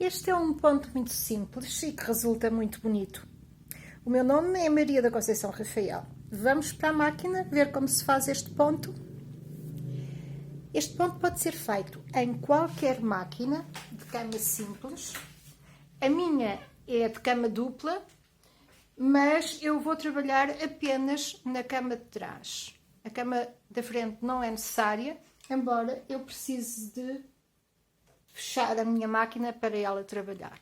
Este é um ponto muito simples e que resulta muito bonito. O meu nome é Maria da Conceição Rafael. Vamos para a máquina ver como se faz este ponto. Este ponto pode ser feito em qualquer máquina de cama simples. A minha é de cama dupla, mas eu vou trabalhar apenas na cama de trás. A cama da frente não é necessária, embora eu precise de fechar a minha máquina para ela trabalhar.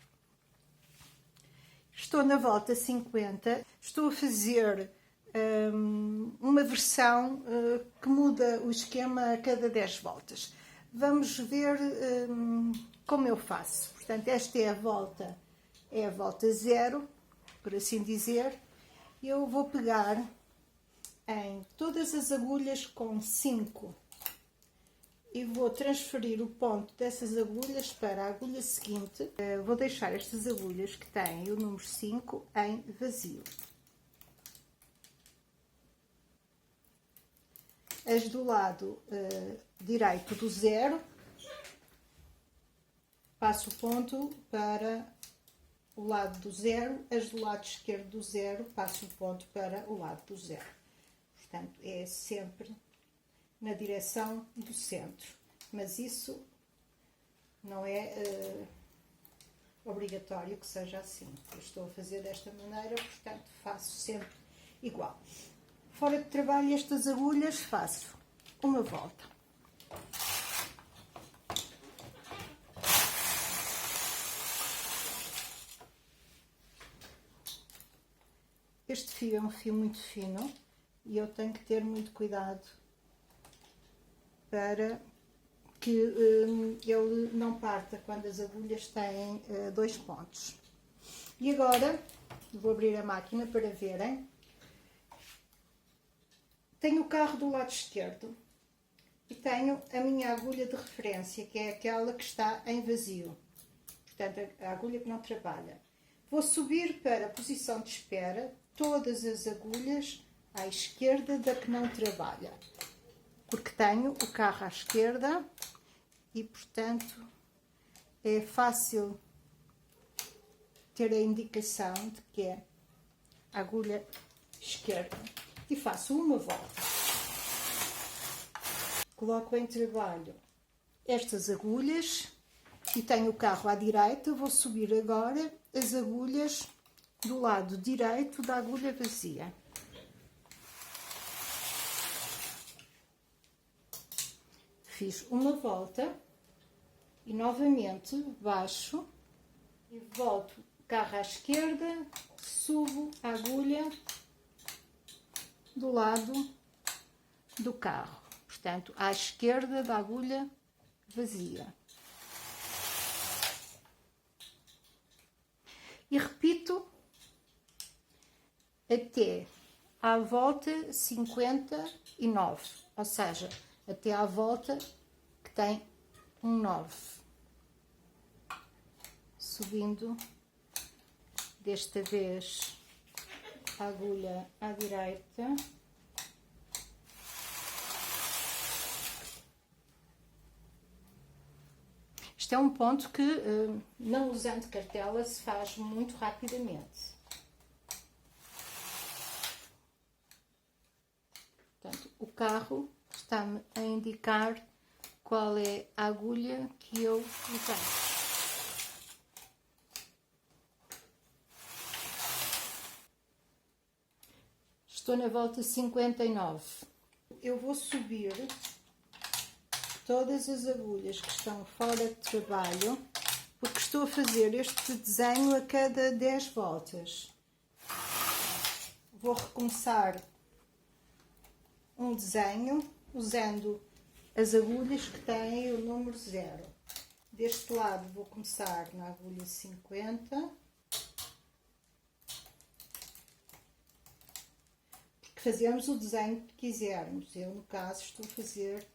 Estou na volta 50, estou a fazer uma versão que muda o esquema a cada 10 voltas. Vamos ver como eu faço. Portanto, esta é a volta 0, por assim dizer. Eu vou pegar em todas as agulhas com 5 e vou transferir o ponto dessas agulhas para a agulha seguinte. Vou deixar estas agulhas que têm o número 5 em vazio. As do lado direito do 0, passo o ponto para o lado do 0, as do lado esquerdo do 0, passo o ponto para o lado do 0. Portanto, é sempre na direção do centro, mas isso não é obrigatório que seja assim. Eu estou a fazer desta maneira, portanto faço sempre igual. Fora de trabalho, estas agulhas faço uma volta. Este fio é um fio muito fino e eu tenho que ter muito cuidado para que ele não parta quando as agulhas têm 2 pontos. E agora, vou abrir a máquina para verem. Tenho o carro do lado esquerdo e tenho a minha agulha de referência, que é aquela que está em vazio. Portanto, a agulha que não trabalha. Vou subir para a posição de espera todas as agulhas à esquerda da que não trabalha, porque tenho o carro à esquerda e, portanto, é fácil ter a indicação de que é a agulha esquerda. E faço uma volta. Coloco em trabalho estas agulhas e tenho o carro à direita. Vou subir agora as agulhas do lado direito da agulha vazia. Fiz uma volta e novamente baixo e volto o carro à esquerda, subo a agulha do lado do carro, portanto à esquerda da agulha vazia. E repito até à volta 59, ou seja, até à volta que tem um 9, subindo desta vez a agulha à direita. Este é um ponto que, não usando cartela, se faz muito rapidamente. Portanto, o carro está-me a indicar qual é a agulha que eu usei. Estou na volta 59. Eu vou subir todas as agulhas que estão fora de trabalho, porque estou a fazer este desenho a cada 10 voltas. Vou recomeçar um desenho usando as agulhas que têm o número 0. Deste lado vou começar na agulha 50. Porque fazemos o desenho que quisermos. Eu, no caso, estou a fazer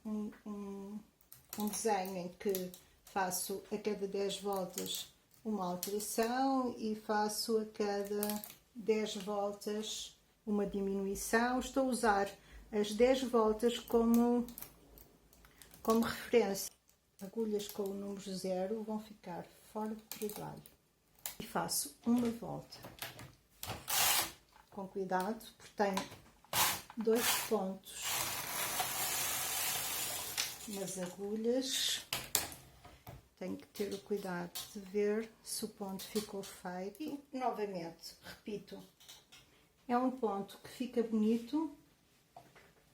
um desenho em que faço a cada 10 voltas uma alteração e faço a cada 10 voltas uma diminuição. Estou a usar as 10 voltas como referência. agulhas com o número 0 vão ficar fora do trabalho. E faço uma volta. Com cuidado, porque tenho 2 pontos nas agulhas. Tenho que ter o cuidado de ver se o ponto ficou feito. E, novamente, repito, é um ponto que fica bonito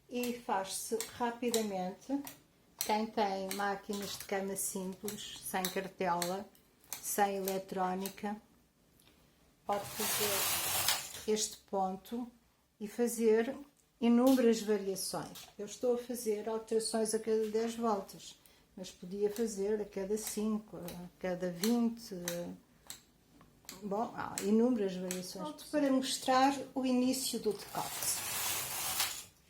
e faz-se rapidamente. Quem tem máquinas de cama simples, sem cartela, sem eletrónica, pode fazer este ponto e fazer inúmeras variações. Eu estou a fazer alterações a cada 10 voltas, mas podia fazer a cada 5, a cada 20. Bom, há inúmeras variações. Para mostrar o início do decote.